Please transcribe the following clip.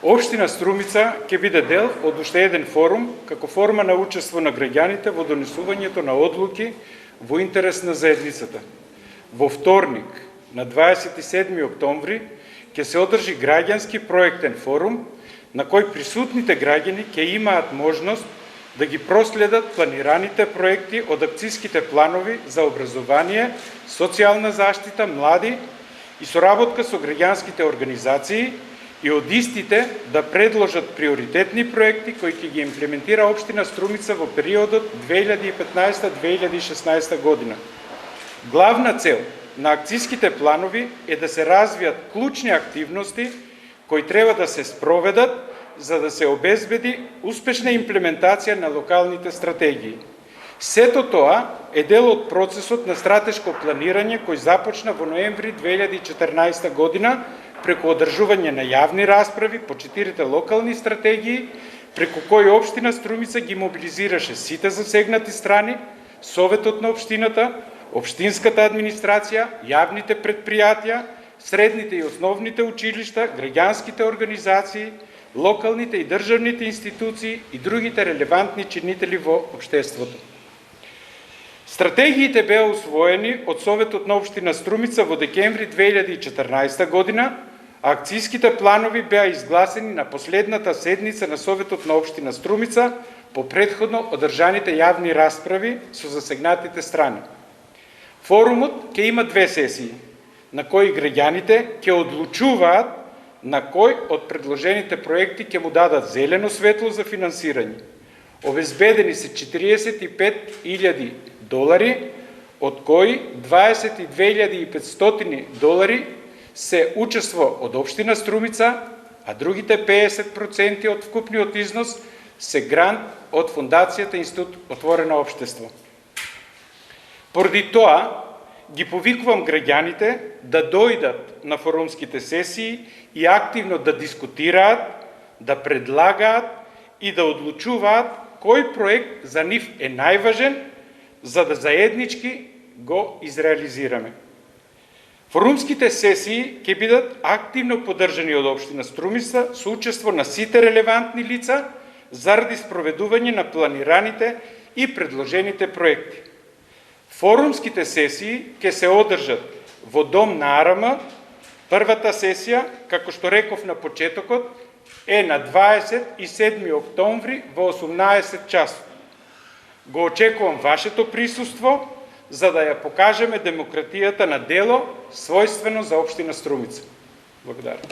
Општина Струмица ќе биде дел од уште еден форум како форма на учество на граѓаните во донесувањето на одлуки во интерес на заедницата. Во вторник, на 27. октомври, ќе се одржи граѓански проектен форум на кој присутните граѓани ќе имаат можност да ги проследат планираните проекти од акцијските планови за образование, социјална заштита, млади и соработка со граѓанските организации и од истите да предложат приоритетни проекти кои ќе ги имплементира општина Струмица во периодот 2015-2016 година. Главна цел на акцијските планови е да се развијат клучни активности кои треба да се спроведат за да се обезбеди успешна имплементација на локалните стратегии. Сето тоа е дел од процесот на стратешко планирање кој започна во ноември 2014 година преку одржување на јавни расправи по 4 локални стратегии, преку кои општина Струмица ги мобилизираше сите засегнати страни, Советот на општината, општинската администрација, јавните предпријатија, средните и основните училишта, граѓанските организации, локалните и државните институции и другите релевантни чинители во општеството. Стратегиите беа усвоени од Советот на општина Струмица во декември 2014 година, а акцијските планови беа изгласени на последната седница на Советот на општина Струмица по претходно одржаните јавни расправи со засегнатите страни. Форумот ќе има 2 сесии, на кои граѓаните ќе одлучуваат на кој од предложените проекти ќе му дадат зелено светло за финансирање. Обезбедени се $45,000, од кои $22,500 се учество од општина Струмица, а другите 50% од вкупниот износ се грант од Фондацијата Институт Отворено општество. Поради тоа, ги повикувам граѓаните да дојдат на форумските сесии и активно да дискутираат, да предлагаат и да одлучуваат кој проект за нив е најважен, за да заеднички го изреализираме. Форумските сесии ќе бидат активно поддржани од општина Струмица со учество на сите релевантни лица заради спроведување на планираните и предложените проекти. Форумските сесии ќе се одржат во Дом на АРМ. Првата сесија, како што реков на почетокот, е на 27. октомври во 18 часот. Го очекувам вашето присуство, за да ја покажеме демократијата на дело, својствено за општина Струмица. Благодарам.